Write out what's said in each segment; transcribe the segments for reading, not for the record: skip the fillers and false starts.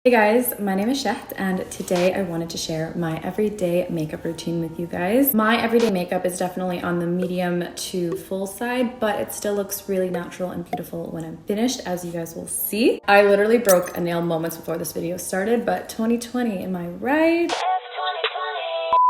Hey guys, my name is Shahd and today I wanted to share my everyday makeup routine with you guys. My everyday makeup is definitely on the medium to full side, but it still looks really natural and beautiful when I'm finished, as you guys will see. I literally broke a nail moments before this video started, but 2020, am I right?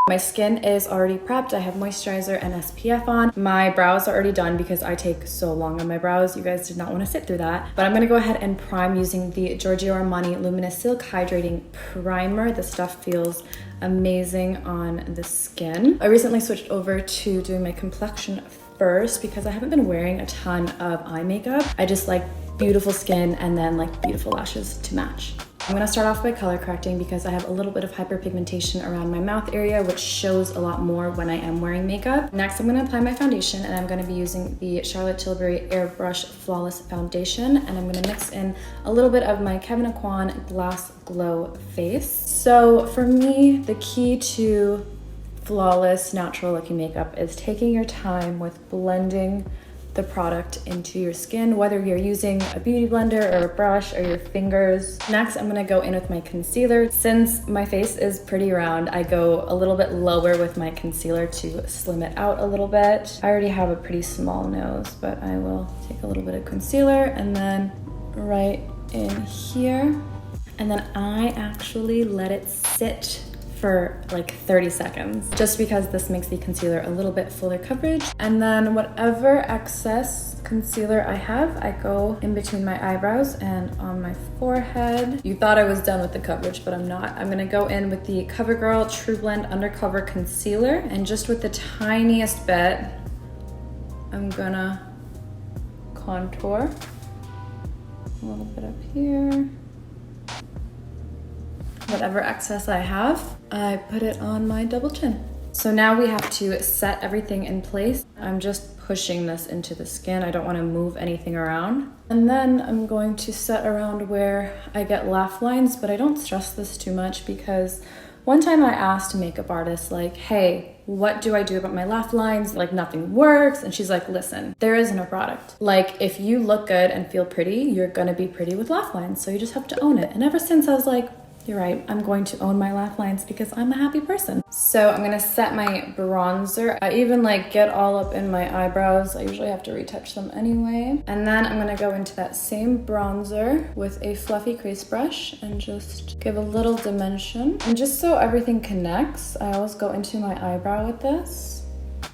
My skin is already prepped. I have moisturizer and SPF on. My brows are already done because I take so long on my brows. You guys did not want to sit through that. But I'm gonna go ahead and prime using the Giorgio Armani Luminous Silk Hydrating Primer. This stuff feels amazing on the skin. I recently switched over to doing my complexion first because I haven't been wearing a ton of eye makeup. I just like beautiful skin and then like beautiful lashes to match. I'm gonna start off by color correcting because I have a little bit of hyperpigmentation around my mouth area, which shows a lot more when I am wearing makeup. Next, I'm gonna apply my foundation and I'm gonna be using the Charlotte Tilbury Airbrush Flawless Foundation, and I'm gonna mix in a little bit of my Kevyn Aucoin Glass Glow Face. So for me, the key to flawless, natural looking makeup is taking your time with blending the product into your skin, whether you're using a beauty blender or a brush or your fingers. Next, I'm gonna go in with my concealer. Since my face is pretty round, I go a little bit lower with my concealer to slim it out a little bit. I already have a pretty small nose, but I will take a little bit of concealer and then right in here. And then I actually let it sit for like 30 seconds, just because this makes the concealer a little bit fuller coverage. And then whatever excess concealer I have, I go in between my eyebrows and on my forehead. You thought I was done with the coverage, but I'm not. I'm gonna go in with the Covergirl TruBlend Undercover Concealer, and just with the tiniest bit, I'm gonna contour a little bit up here. Whatever excess I have, I put it on my double chin. So now we have to set everything in place. I'm just pushing this into the skin. I don't want to move anything around. And then I'm going to set around where I get laugh lines, but I don't stress this too much because one time I asked a makeup artist, like, hey, what do I do about my laugh lines? Like, nothing works. And she's like, listen, there isn't a product. Like, if you look good and feel pretty, you're gonna be pretty with laugh lines. So you just have to own it. And ever since I was like, you're right, I'm going to own my laugh lines because I'm a happy person. So I'm gonna set my bronzer. I even like get all up in my eyebrows. I usually have to retouch them anyway. And then I'm gonna go into that same bronzer with a fluffy crease brush and just give a little dimension. And just so everything connects, I always go into my eyebrow with this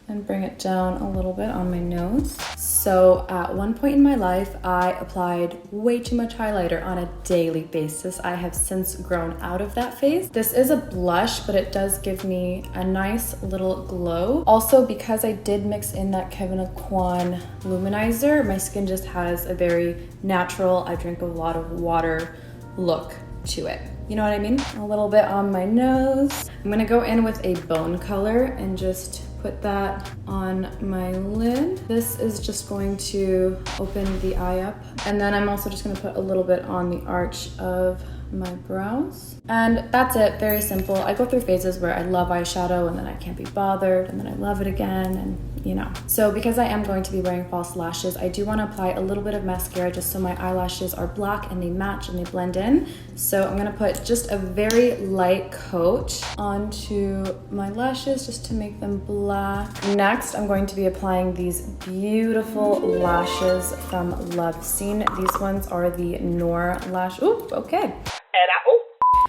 and bring it down a little bit on my nose. So at one point in my life, I applied way too much highlighter on a daily basis. I have since grown out of that phase. This is a blush, but it does give me a nice little glow. Also, because I did mix in that Kevyn Aucoin luminizer, my skin just has a very natural, I drink a lot of water look to it. You know what I mean? A little bit on my nose. I'm gonna go in with a bone color and just put that on my lid. This is just going to open the eye up. And then I'm also just gonna put a little bit on the arch of my brows. And that's it, very simple. I go through phases where I love eyeshadow and then I can't be bothered and then I love it again, and you know. So because I am going to be wearing false lashes, I do want to apply a little bit of mascara just so my eyelashes are black and they match and they blend in. So I'm gonna put just a very light coat onto my lashes just to make them black. Next, I'm going to be applying these beautiful lashes from LoveSeen. These ones are the Noor lash. Ooh, okay.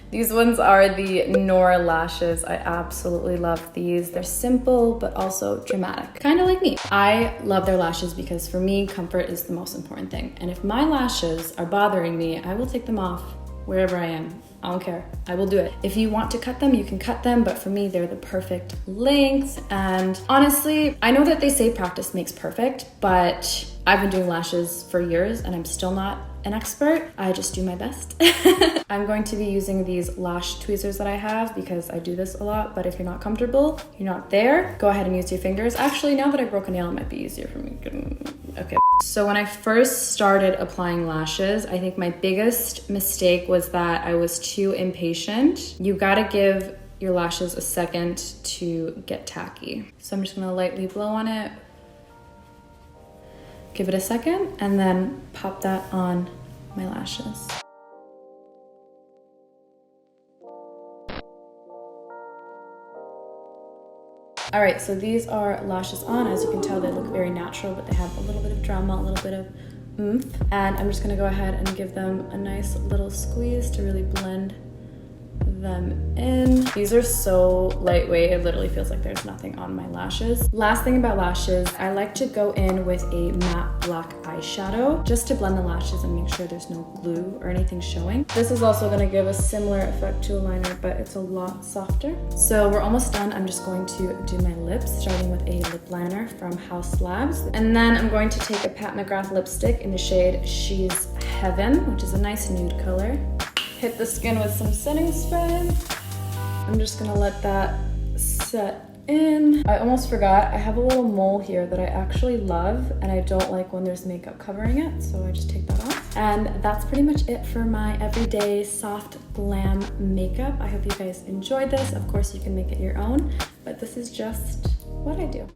These ones are the Noor lashes. I absolutely love these. They're simple, but also dramatic. Kind of like me. I love their lashes because for me, comfort is the most important thing. And if my lashes are bothering me, I will take them off wherever I am. I don't care, I will do it. If you want to cut them, you can cut them, but for me, they're the perfect length. And honestly, I know that they say practice makes perfect, but I've been doing lashes for years and I'm still not an expert. I just do my best. I'm going to be using these lash tweezers that I have because I do this a lot, but if you're not comfortable, you're not there, go ahead and use your fingers. Actually, now that I broke a nail, it might be easier for me. Okay. So when I first started applying lashes, I think my biggest mistake was that I was too impatient. You gotta give your lashes a second to get tacky. So I'm just gonna lightly blow on it, give it a second, and then pop that on my lashes. All right, so these are lashes on. As you can tell, they look very natural, but they have a little bit of drama, a little bit of oomph. And I'm just gonna go ahead and give them a nice little squeeze to really blend them in. These are so lightweight, it literally feels like there's nothing on my lashes. Last thing about lashes, I like to go in with a matte black eyeshadow just to blend the lashes and make sure there's no glue or anything showing. This is also going to give a similar effect to a liner, but it's a lot softer. So we're almost done. I'm just going to do my lips, starting with a lip liner from Haus Labs. And then I'm going to take a Pat McGrath lipstick in the shade She's Heaven, which is a nice nude color. Hit the skin with some setting spray. I'm just gonna let that set in. I almost forgot, I have a little mole here that I actually love and I don't like when there's makeup covering it, so I just take that off. And that's pretty much it for my everyday soft glam makeup. I hope you guys enjoyed this. Of course, you can make it your own, but this is just what I do.